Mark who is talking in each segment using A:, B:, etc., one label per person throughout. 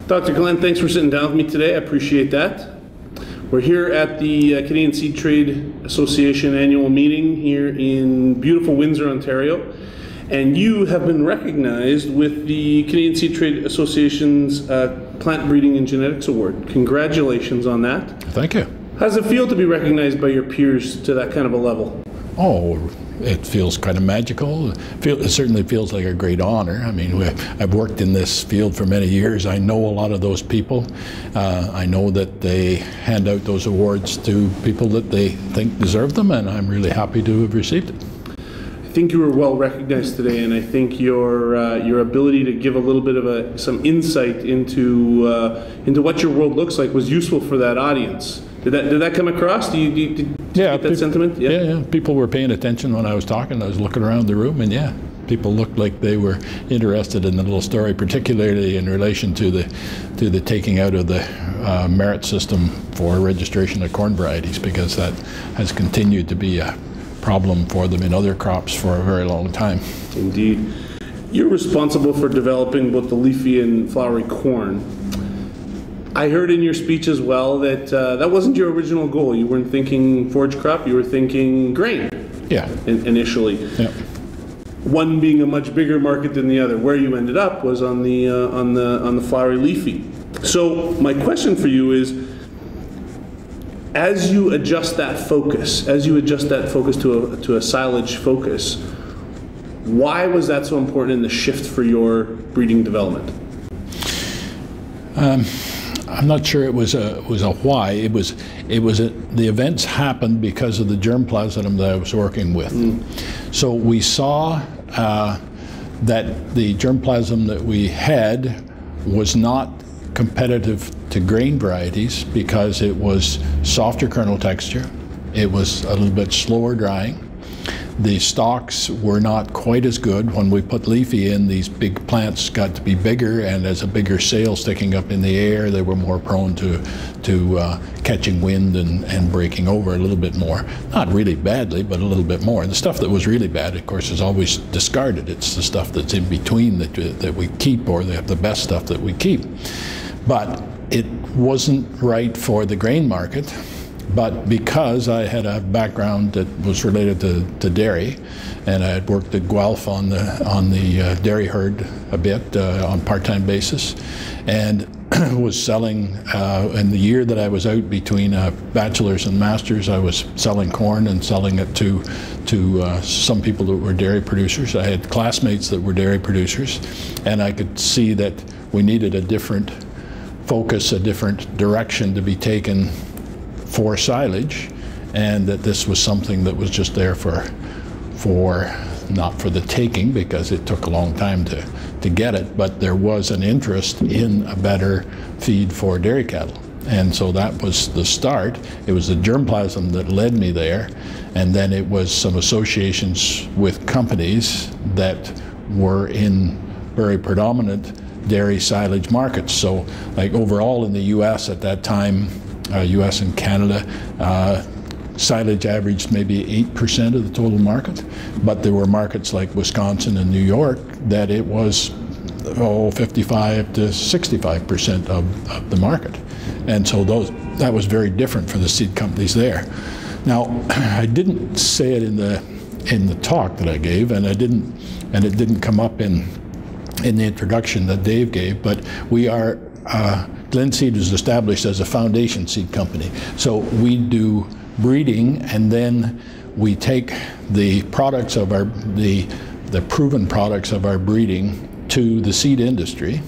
A: Dr. Glenn, thanks for sitting down with me today. I appreciate that. We're here at the Canadian Seed Trade Association annual meeting here in beautiful Windsor, Ontario. And you have been recognized with the Canadian Seed Trade Association's Plant Breeding and Genetics Award. Congratulations on that.
B: Thank you.
A: How does it feel to be recognized by your peers to that kind of a level?
B: Oh, it feels kind of magical. It certainly feels like a great honor. I mean, I've worked in this field for many years. I know a lot of those people. I know that they hand out those awards to people that they think deserve them, and I'm really happy to have received it.
A: I think you were well recognized today, and I think your ability to give a little bit of some insight into what your world looks like was useful for that audience. Did that come across? Did you get that sentiment?
B: Yeah. People were paying attention when I was talking. I was looking around the room, and yeah, people looked like they were interested in the little story, particularly in relation to the taking out of the merit system for registration of corn varieties, because that has continued to be a problem for them in other crops for a very long time.
A: Indeed. You're responsible for developing both the leafy and flowery corn. I heard in your speech as well that that wasn't your original goal. You weren't thinking forage crop, you were thinking grain.
B: Yeah.
A: Initially.
B: Yeah.
A: One being a much bigger market than the other. Where you ended up was on the flowery leafy. So my question for you is, as you adjust that focus, to a silage focus, why was that so important in the shift for your breeding development?
B: I'm not sure it was a why. The events happened because of the germplasm that I was working with. So we saw that the germplasm that we had was not competitive to grain varieties because it was softer kernel texture, it was a little bit slower drying. The stalks were not quite as good. When we put leafy in, these big plants got to be bigger, and as a bigger sail sticking up in the air, they were more prone to catching wind and breaking over a little bit more. Not really badly, but a little bit more. And the stuff that was really bad, of course, is always discarded. It's the stuff that's in between that we keep, or the best stuff that we keep. But it wasn't right for the grain market. But because I had a background that was related to dairy, and I had worked at Guelph on the dairy herd a bit on part-time basis, and was selling, in the year that I was out between bachelor's and master's, I was selling corn and selling it to some people that were dairy producers. I had classmates that were dairy producers, and I could see that we needed a different focus, a different direction to be taken for silage, and that this was something that was just there for not for the taking, because it took a long time to get it, but there was an interest in a better feed for dairy cattle. And so that was the start. It was the germplasm that led me there, and then it was some associations with companies that were in very predominant dairy silage markets. So like overall in the US at that time, US and Canada, silage averaged maybe 8% of the total market, but there were markets like Wisconsin and New York that it was 55 to 65% of the market. And so that was very different for the seed companies there. Now, I didn't say it in the talk that I gave, and it didn't come up in the introduction that Dave gave, but we are Glen Seed was established as a foundation seed company. So we do breeding, and then we take the products of the proven products of our breeding to the seed industry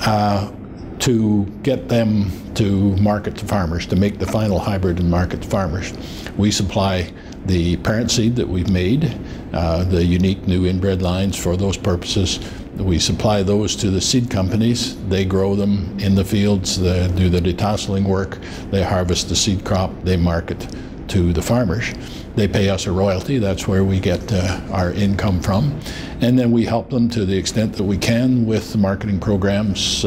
B: to get them to market to farmers, to make the final hybrid and market to farmers. We supply the parent seed that we've made, the unique new inbred lines for those purposes. We supply those to the seed companies. They grow them in the fields, they do the detasseling work, they harvest the seed crop, they market to the farmers. They pay us a royalty, that's where we get our income from. And then we help them to the extent that we can with the marketing programs,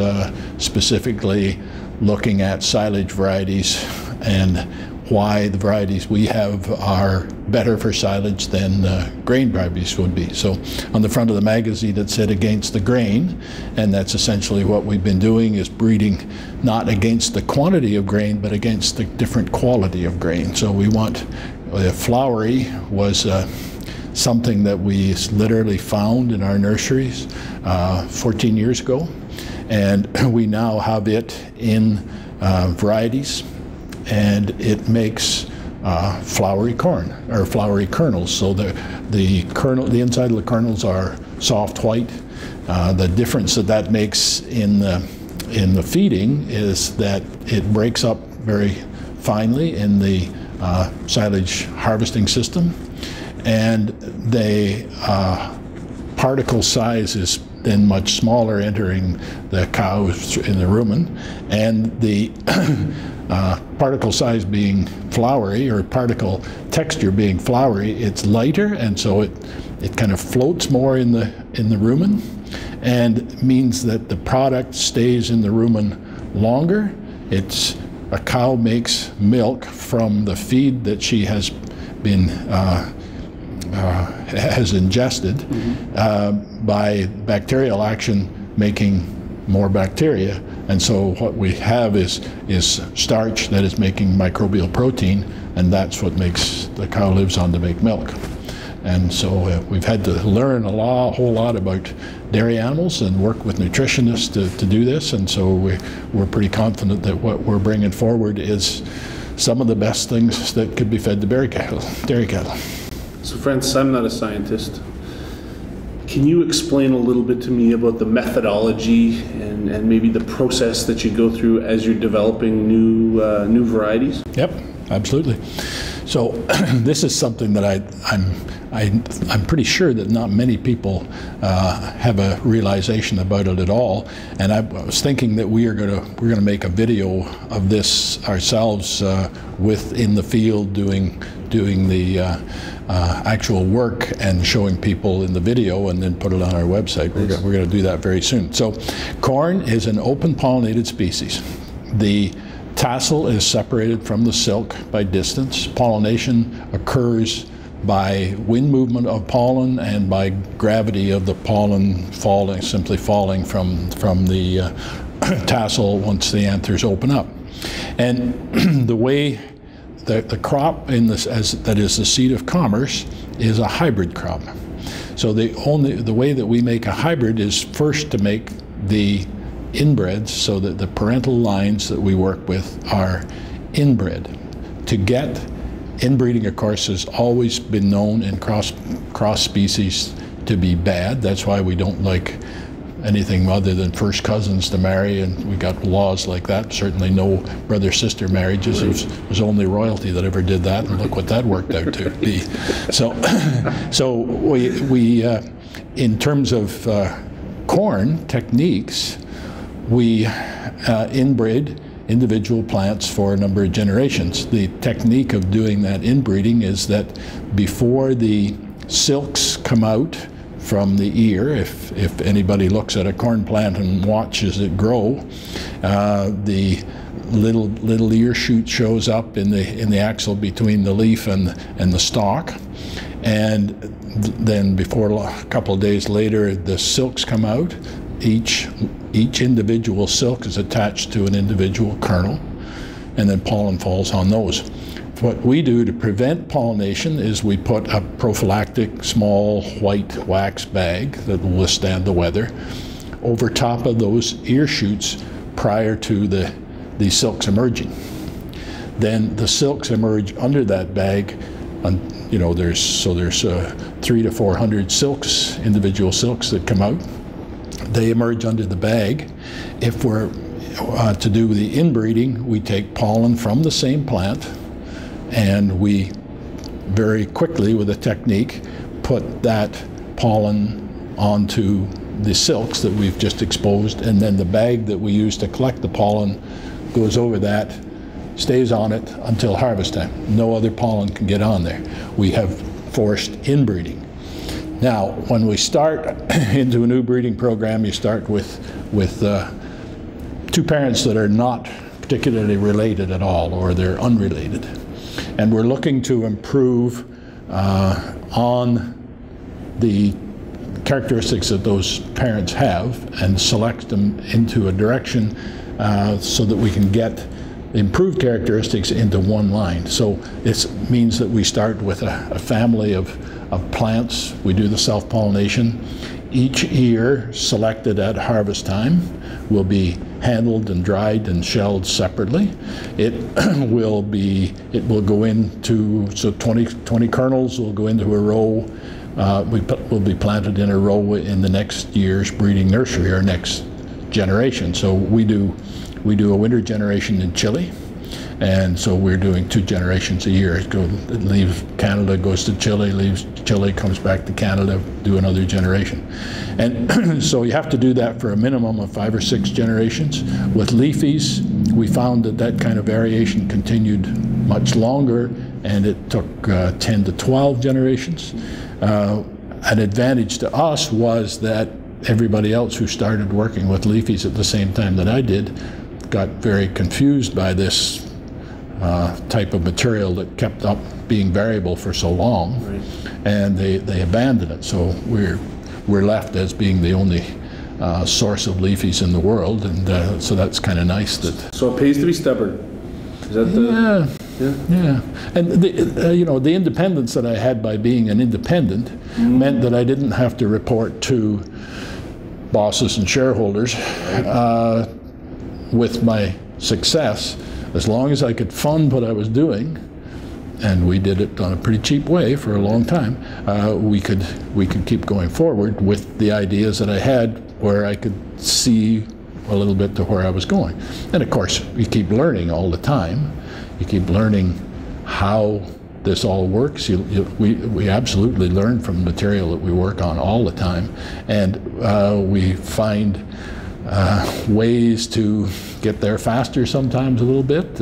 B: specifically looking at silage varieties. And why the varieties we have are better for silage than grain varieties would be. So on the front of the magazine it said against the grain, and that's essentially what we've been doing, is breeding not against the quantity of grain but against the different quality of grain. So we want flowery was something that we literally found in our nurseries 14 years ago, and we now have it in varieties, and it makes flowery corn, or flowery kernels. So the inside of the kernels are soft white. The difference that makes in the feeding is that it breaks up very finely in the silage harvesting system, and the particle size is then much smaller entering the cows in the rumen, and the particle size being flowery, or particle texture being flowery, it's lighter, and so it kind of floats more in the rumen, and means that the product stays in the rumen longer. A cow makes milk from the feed that she has been has ingested by bacterial action, making more bacteria, and so what we have is starch that is making microbial protein, and that's what makes the cow lives on to make milk. And so we've had to learn a whole lot about dairy animals and work with nutritionists to do this, and so we're pretty confident that what we're bringing forward is some of the best things that could be fed to dairy cattle.
A: So Francis, I'm not a scientist. Can you explain a little bit to me about the methodology and maybe the process that you go through as you're developing new varieties?
B: Yep, absolutely. So this is something that I'm pretty sure that not many people have a realization about it at all. And I was thinking that we're gonna make a video of this ourselves in the field doing the actual work and showing people in the video, and then put it on our website. We're going to do that very soon. So corn is an open pollinated species. The tassel is separated from the silk by distance. Pollination occurs by wind movement of pollen and by gravity of the pollen simply falling from the tassel once the anthers open up. And the way the crop that is the seed of commerce is a hybrid crop. So the way that we make a hybrid is first to make the inbreds, so that the parental lines that we work with are inbred. To get inbreeding, of course, has always been known in cross species to be bad. That's why we don't like anything other than first cousins to marry, and we got laws like that. Certainly no brother-sister marriages. It was only royalty that ever did that, and look what that worked out to be. So we in terms of corn techniques, we inbreed individual plants for a number of generations. The technique of doing that inbreeding is that before the silks come out from the ear, if anybody looks at a corn plant and watches it grow, the little ear shoot shows up in the axil between the leaf and the stalk, and then before a couple of days later the silks come out. Each individual silk is attached to an individual kernel, and then pollen falls on those. What we do to prevent pollination is we put a prophylactic small white wax bag that will withstand the weather over top of those ear shoots prior to the silks emerging. Then the silks emerge under that bag, and there's 300 to 400 silks, individual silks that come out. They emerge under the bag. If we're to do the inbreeding, we take pollen from the same plant, and we very quickly, with a technique, put that pollen onto the silks that we've just exposed, and then the bag that we use to collect the pollen goes over that, stays on it until harvest time. No other pollen can get on there. We have forced inbreeding. Now, when we start into a new breeding program, you start with two parents that are not particularly related at all, or they're unrelated. And we're looking to improve on the characteristics that those parents have and select them into a direction so that we can get improved characteristics into one line. So this means that we start with a family of plants. We do the self-pollination. Each ear selected at harvest time will be handled and dried and shelled separately. It will go into, so 20 kernels will go into a row. Will be planted in a row in the next year's breeding nursery, or next generation. So we do a winter generation in Chile, and so we're doing 2 generations a year. It leaves Canada, goes to Chile, leaves Chile, comes back to Canada, do another generation. And so you have to do that for a minimum of 5 or 6 generations. With leafies, we found that kind of variation continued much longer, and it took 10 to 12 generations. An advantage to us was that everybody else who started working with leafies at the same time that I did got very confused by this type of material that kept up being variable for so long, right. And they abandoned it. So we're left as being the only source of leafies in the world, and so that's kind of nice.
A: So it pays to be stubborn. Is that the?
B: Yeah. And the independence that I had by being an independent meant that I didn't have to report to bosses and shareholders with my success. As long as I could fund what I was doing, and we did it on a pretty cheap way for a long time, we could keep going forward with the ideas that I had, where I could see a little bit to where I was going. And of course, you keep learning all the time. You keep learning how this all works. We absolutely learn from the material that we work on all the time, and we find ways to get there faster sometimes a little bit,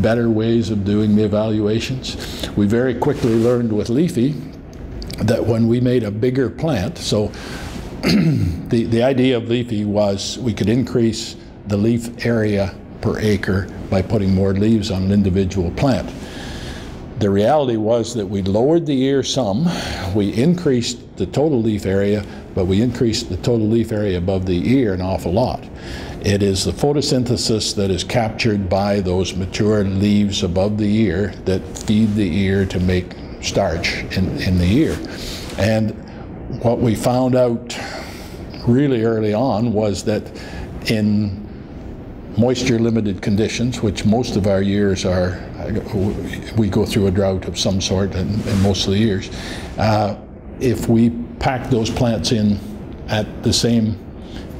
B: better ways of doing the evaluations. We very quickly learned with leafy that when we made a bigger plant, so the idea of leafy was we could increase the leaf area per acre by putting more leaves on an individual plant. The reality was that we lowered the ear some, we increased the total leaf area, but we increased the total leaf area above the ear an awful lot. It is the photosynthesis that is captured by those mature leaves above the ear that feed the ear to make starch in the ear. And what we found out really early on was that in moisture limited conditions, which most of our years are, we go through a drought of some sort in most of the years, if we pack those plants in at the same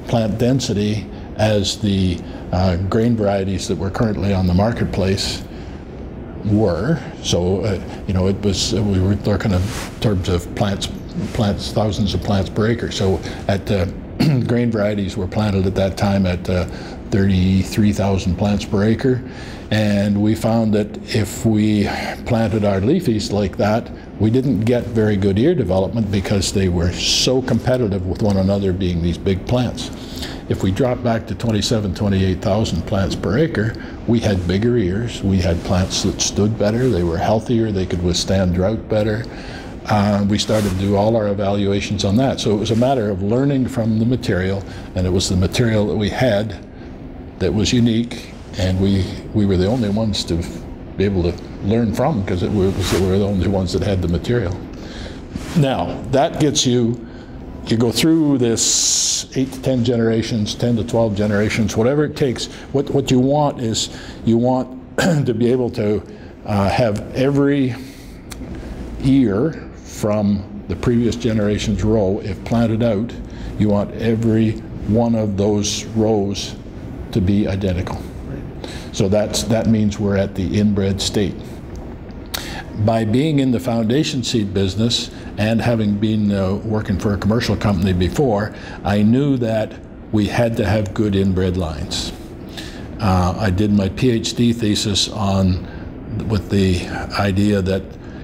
B: plant density as the grain varieties that were currently on the marketplace were, so it was, we were looking in terms of plants, thousands of plants per acre. So at grain varieties were planted at that time at 33,000 plants per acre, and we found that if we planted our leafies like that, we didn't get very good ear development because they were so competitive with one another, being these big plants. If we dropped back to 28,000 plants per acre, we had bigger ears, we had plants that stood better, they were healthier, they could withstand drought better. We started to do all our evaluations on that. So it was a matter of learning from the material, and it was the material that we had that was unique, and we were the only ones to be able to learn from, because we were the only ones that had the material. Now, that gets you go through this 8 to 10 generations, 10 to 12 generations, whatever it takes. What you want is, you want to be able to have every ear from the previous generation's row, if planted out, you want every one of those rows to be identical. So that means we're at the inbred state. By being in the foundation seed business and having been working for a commercial company before, I knew that we had to have good inbred lines. I did my PhD thesis with the idea that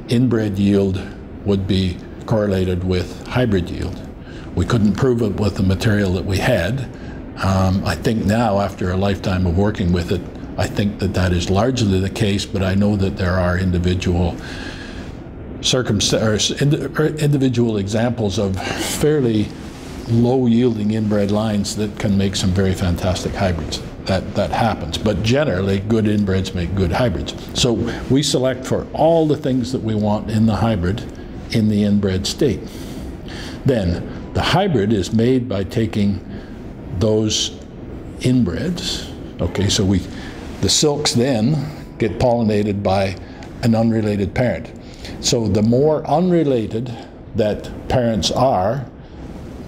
B: inbred yield would be correlated with hybrid yield. We couldn't prove it with the material that we had. I think now, after a lifetime of working with it, I think that that is largely the case, but I know that there are individual individual examples of fairly low-yielding inbred lines that can make some very fantastic hybrids. That happens, but generally good inbreds make good hybrids. So we select for all the things that we want in the hybrid in the inbred state. Then the hybrid is made by taking those inbreds. Okay, so the silks then get pollinated by an unrelated parent. So the more unrelated that parents are,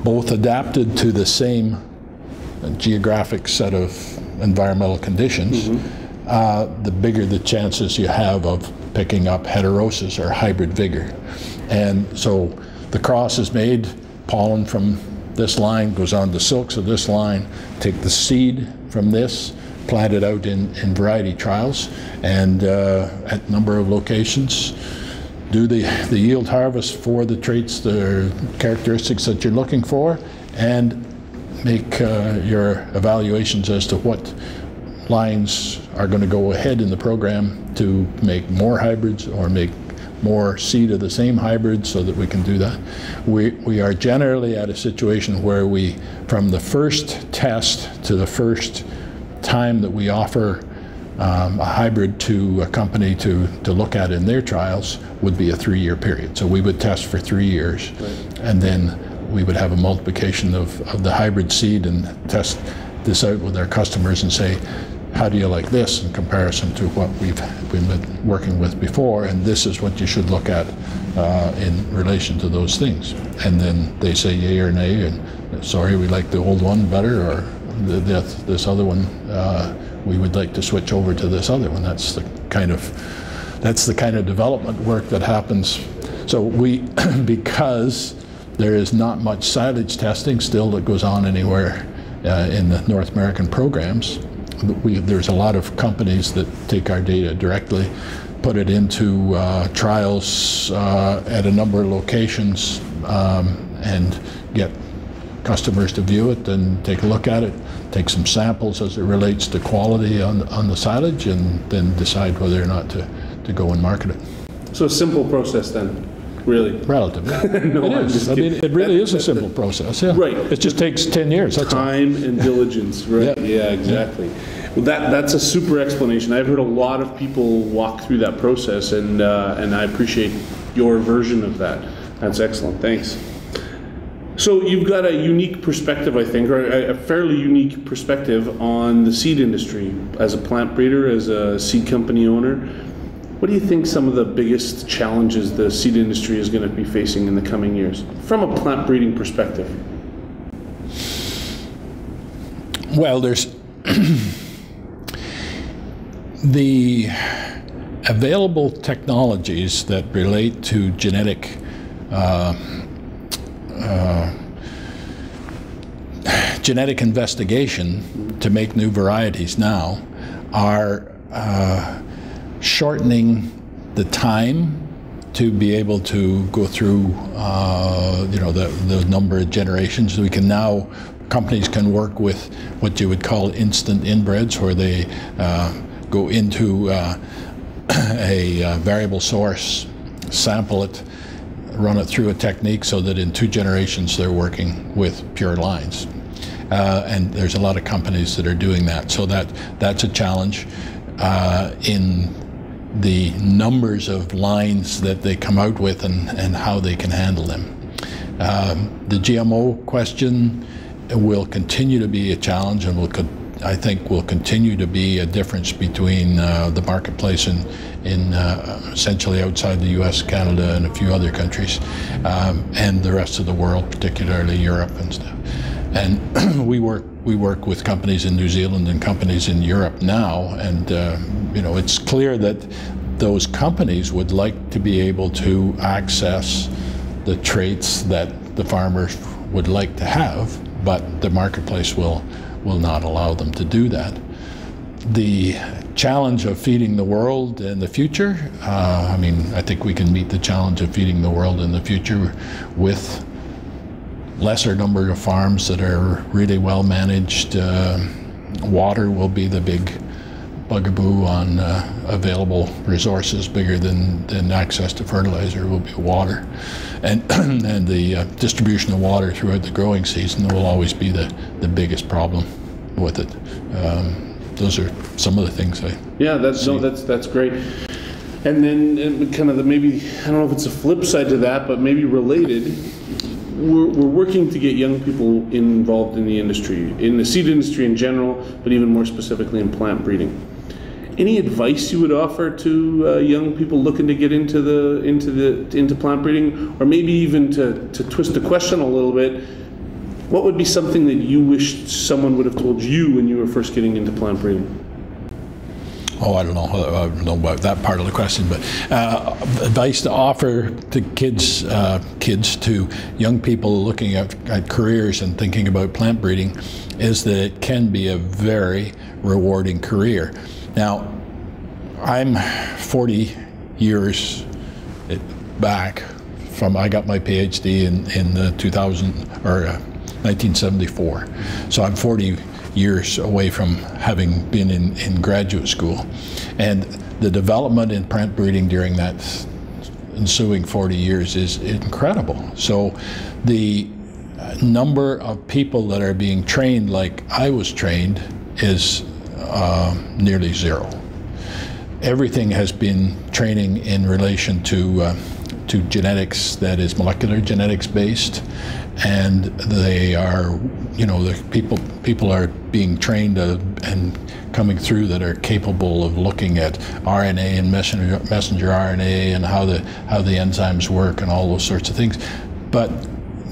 B: both adapted to the same geographic set of environmental conditions, the bigger the chances you have of picking up heterosis or hybrid vigor. And so the cross is made, pollen from this line goes on to silks of this line, take the seed from this, plant it out in variety trials, and at a number of locations, do the yield harvest for the traits, the characteristics that you're looking for, and make your evaluations as to what lines are going to go ahead in the program to make more hybrids or make more seed of the same hybrid, so that we can do that. We are generally at a situation where we, from the first test to the first time that we offer a hybrid to a company to look at in their trials, would be a 3-year period. So we would test for 3 years, right, and then we would have a multiplication of the hybrid seed and test this out with our customers and say, how do you like this in comparison to what we've been working with before, and this is what you should look at in relation to those things. And then they say yay or nay, and sorry, we like the old one better, or this other one, we would like to switch over to this other one. That's the kind of development work that happens. So we, because there is not much silage testing still that goes on anywhere in the North American programs, there's a lot of companies that take our data directly, put it into trials at a number of locations, and get customers to view it and take a look at it, take some samples as it relates to quality on the silage, and then decide whether or not to go and market it.
A: So a simple process then, really?
B: Relatively.
A: No,
B: it is. I mean, it really is a simple process, yeah.
A: Right.
B: It just takes 10 years. That's
A: time and diligence, right?
B: Yep.
A: Yeah, exactly. Well, that's a super explanation. I've heard a lot of people walk through that process, and I appreciate your version of that. That's excellent. Thanks. So you've got a unique perspective, I think, or a fairly unique perspective on the seed industry as a plant breeder, as a seed company owner. What do you think some of the biggest challenges the seed industry is going to be facing in the coming years, from a plant breeding perspective?
B: Well, there's the available technologies that relate to genetic investigation to make new varieties now are shortening the time to be able to go through the number of generations. We can now, companies can work with what you would call instant inbreds, where they go into a variable source, sample it, run it through a technique so that in 2 generations they're working with pure lines. And there's a lot of companies that are doing that. So that's a challenge in the numbers of lines that they come out with and how they can handle them. The GMO question will continue to be a challenge, and I think will continue to be a difference between the marketplace in essentially outside the US, Canada, and a few other countries, and the rest of the world, particularly Europe and stuff. And we work with companies in New Zealand and companies in Europe now, and it's clear that those companies would like to be able to access the traits that the farmers would like to have, but the marketplace will not allow them to do that. The challenge of feeding the world in the future, I think we can meet the challenge of feeding the world in the future with lesser number of farms that are really well managed. Water will be the big bugaboo on available resources bigger than access to fertilizer will be water. And, and the distribution of water throughout the growing season will always be the biggest problem with it. Those are some of the things I
A: that's great. And then kind of maybe, I don't know if it's a flip side to that, but maybe related, we're working to get young people involved in the industry, in the seed industry in general, but even more specifically in plant breeding. Any advice you would offer to young people looking to get into plant breeding, or maybe even to twist the question a little bit? What would be something that you wished someone would have told you when you were first getting into plant breeding?
B: Oh, I don't know about that part of the question, but advice to offer to kids, to young people looking at careers and thinking about plant breeding is that it can be a very rewarding career. Now, I'm 40 years back from, I got my PhD in 1974, so I'm 40 years away from having been in graduate school. And the development in plant breeding during that ensuing 40 years is incredible. So the number of people that are being trained like I was trained is nearly zero. Everything has been training in relation to genetics that is molecular genetics based, and they are, the people are being trained and coming through that are capable of looking at RNA and messenger RNA and how the enzymes work and all those sorts of things. But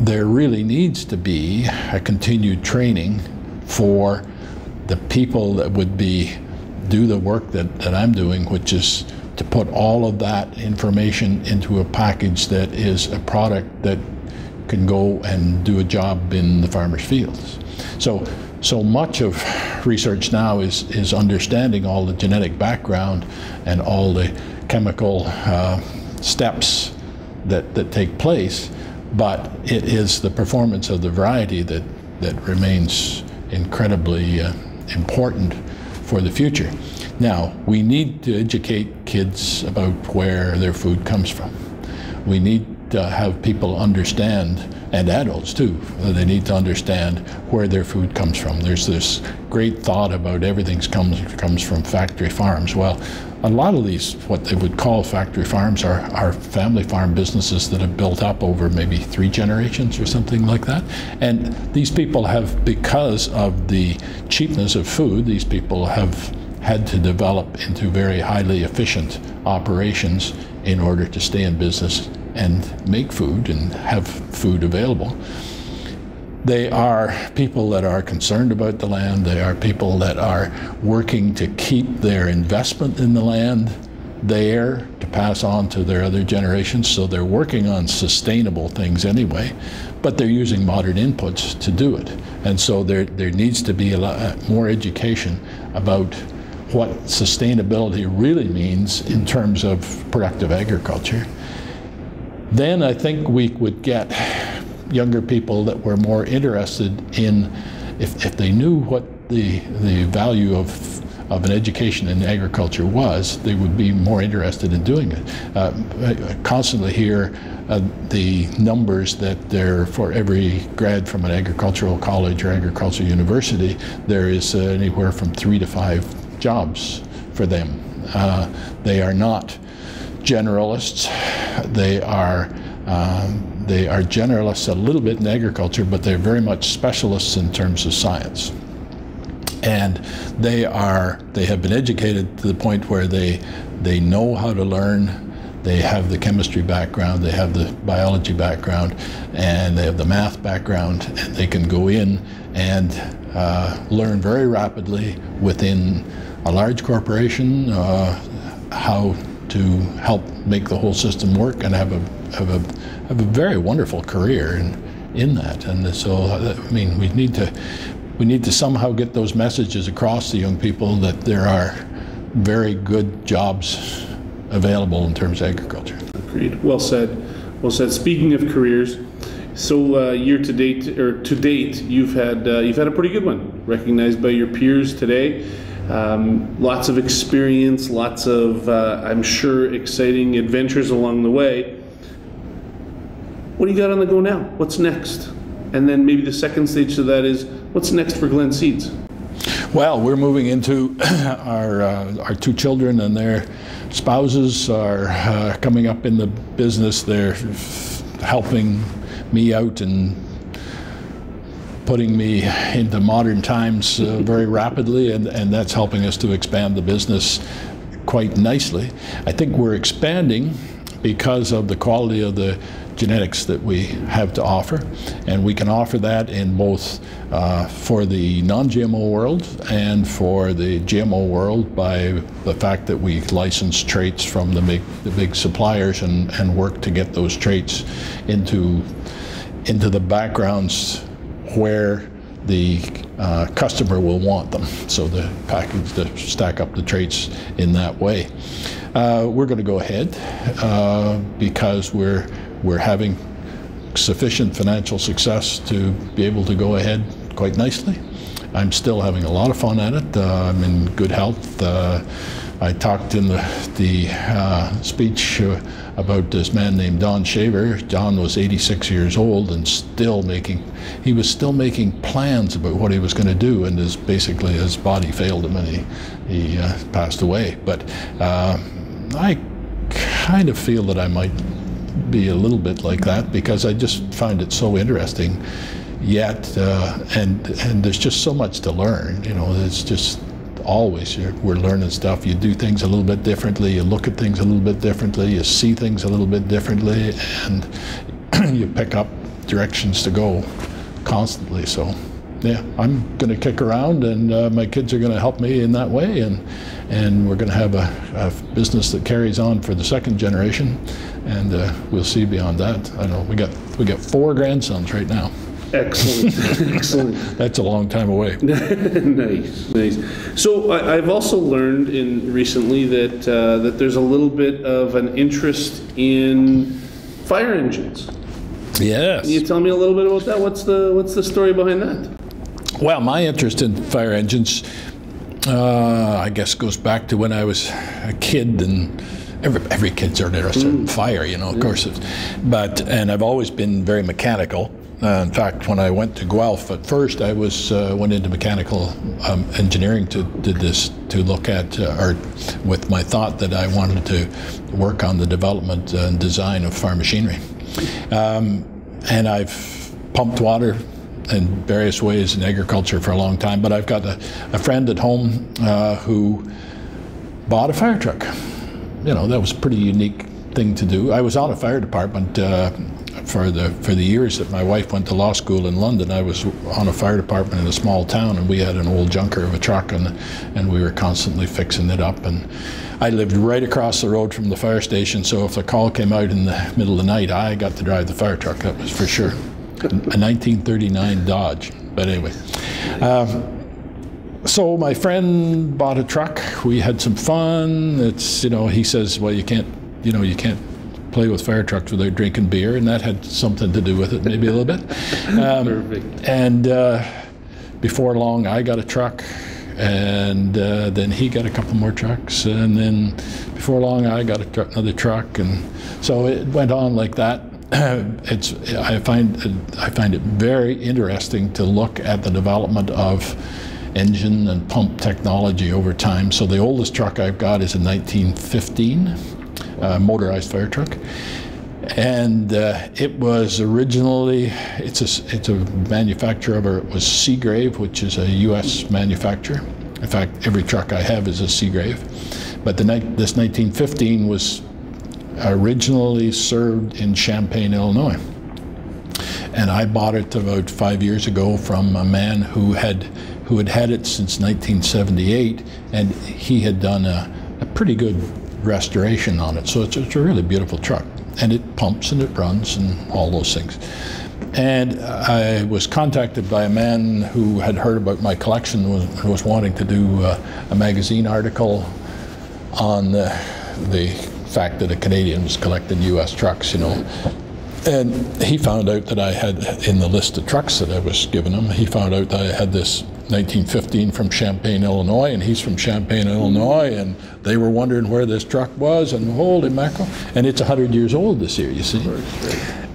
B: there really needs to be a continued training for the people that would do the work that I'm doing, which is to put all of that information into a package that is a product that can go and do a job in the farmer's fields. So much of research now is understanding all the genetic background and all the chemical steps that take place, but it is the performance of the variety that remains incredibly important for the future. Now, we need to educate kids about where their food comes from. We need to have people understand, and adults too, they need to understand where their food comes from. There's this great thought about everything comes from factory farms. Well, a lot of these, what they would call factory farms, are family farm businesses that have built up over maybe 3 generations or something like that. And these people have, because of the cheapness of food, these people have had to develop into very highly efficient operations in order to stay in business and make food and have food available. They are people that are concerned about the land. They are people that are working to keep their investment in the land there to pass on to their other generations. So they're working on sustainable things anyway, but they're using modern inputs to do it. And so there needs to be a lot more education about what sustainability really means in terms of productive agriculture. Then I think we would get younger people that were more interested in, if they knew what the value of an education in agriculture was, they would be more interested in doing it. I constantly hear the numbers that there, for every grad from an agricultural college or agricultural university, there is anywhere from 3 to 5 jobs for them. They are not generalists. They are generalists a little bit in agriculture, but they're very much specialists in terms of science. And they have been educated to the point where they know how to learn. They have the chemistry background, they have the biology background, and they have the math background, and they can go in and learn very rapidly within a large corporation how to help make the whole system work and have a very wonderful career in that. And so, I mean, we need to somehow get those messages across to young people that there are very good jobs available in terms of agriculture.
A: Agreed. Well said. Well said. Speaking of careers, so to date, you've had a pretty good one, recognized by your peers today. Lots of experience, lots of, I'm sure, exciting adventures along the way. What do you got on the go now? What's next? And then maybe the second stage to that is, what's next for Glen Seeds?
B: Well, we're moving into our two children and their spouses are coming up in the business. They're helping me out and putting me into modern times very rapidly, and that's helping us to expand the business quite nicely. I think we're expanding because of the quality of the genetics that we have to offer, and we can offer that in both for the non-GMO world and for the GMO world by the fact that we license traits from the big suppliers and work to get those traits into the backgrounds where the customer will want them. So the package to stack up the traits in that way. We're going to go ahead because we're having sufficient financial success to be able to go ahead quite nicely. I'm still having a lot of fun at it. I'm in good health. I talked in the speech about this man named Don Shaver. Don was 86 years old and he was still making plans about what he was going to do, and basically his body failed him and he passed away. But I kind of feel that I might be a little bit like that because I just find it so interesting yet, and there's just so much to learn. You know, it's just always we're learning stuff. You do things a little bit differently, you look at things a little bit differently, you see things a little bit differently, and you pick up directions to go constantly. So yeah, I'm going to kick around, and my kids are going to help me in that way, and we're going to have a business that carries on for the second generation, and we'll see beyond that. I don't know, we got 4 grandsons right now.
A: Excellent, excellent.
B: That's a long time away.
A: Nice, nice. So I've also learned recently that that there's a little bit of an interest in fire engines.
B: Yes.
A: Can you tell me a little bit about that? What's the story behind that?
B: Well, my interest in fire engines, I guess, goes back to when I was a kid, and every kid's interested in fire, you know, of course. And I've always been very mechanical. In fact, when I went to Guelph at first, I went into mechanical engineering to look at, or with my thought that I wanted to work on the development and design of farm machinery. And I've pumped water in various ways in agriculture for a long time, but I've got a friend at home who bought a fire truck. You know, that was a pretty unique thing to do. I was on a fire department for the years that my wife went to law school in London. I was on a fire department in a small town, and we had an old junker of a truck, and we were constantly fixing it up. And I lived right across the road from the fire station, so if a call came out in the middle of the night, I got to drive the fire truck, that was for sure. A 1939 Dodge, but anyway. So my friend bought a truck. We had some fun. It's, you know, he says, well, you can't play with fire trucks without drinking beer, and that had something to do with it, maybe a little bit.
A: Perfect.
B: And before long, I got a truck, and then he got a couple more trucks, and then before long, I got another truck, and so it went on like that. I find it very interesting to look at the development of engine and pump technology over time. So the oldest truck I've got is a 1915 motorized fire truck, and it was originally, it's a manufacturer of it was Seagrave, which is a U.S. manufacturer. In fact, every truck I have is a Seagrave, but this 1915 was originally served in Champaign, Illinois, and I bought it about 5 years ago from a man who had it since 1978, and he had done a pretty good restoration on it. So it's a really beautiful truck, and it pumps and it runs and all those things. And I was contacted by a man who had heard about my collection and was wanting to do a magazine article on the fact that a Canadian was collecting U.S. trucks, you know. And he found out that I had, in the list of trucks that I was giving him, he found out that I had this 1915 from Champaign, Illinois, and he's from Champaign, Illinois, and they were wondering where this truck was, and holy mackerel. And it's 100 years old this year, you see.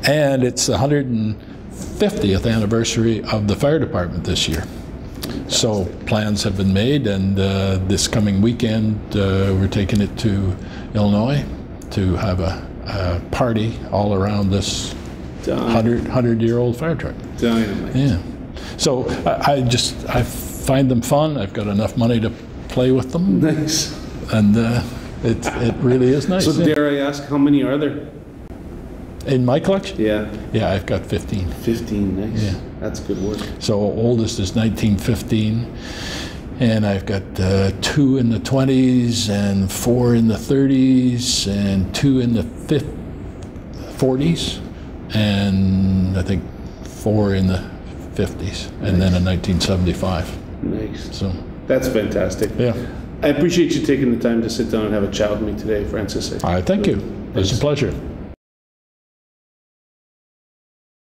B: And it's the 150th anniversary of the fire department this year. So plans have been made, and this coming weekend we're taking it to Illinois to have a party all around this 100-year-old fire truck.
A: Dynamite.
B: Yeah. So I find them fun. I've got enough money to play with them.
A: Nice.
B: And it really is nice.
A: So dare I ask, how many are there?
B: In my collection?
A: Yeah.
B: Yeah, I've got 15.
A: 15, nice.
B: Yeah.
A: That's good work.
B: So oldest is 1915. And I've got 2 in the 20s, and 4 in the 30s, and 2 in the 40s, and I think 4 in the 50s, and then a 1975.
A: Nice.
B: So
A: that's fantastic.
B: Yeah.
A: I appreciate you taking the time to sit down and have a chat with me today, Francis.
B: All right, thank you. It's a pleasure.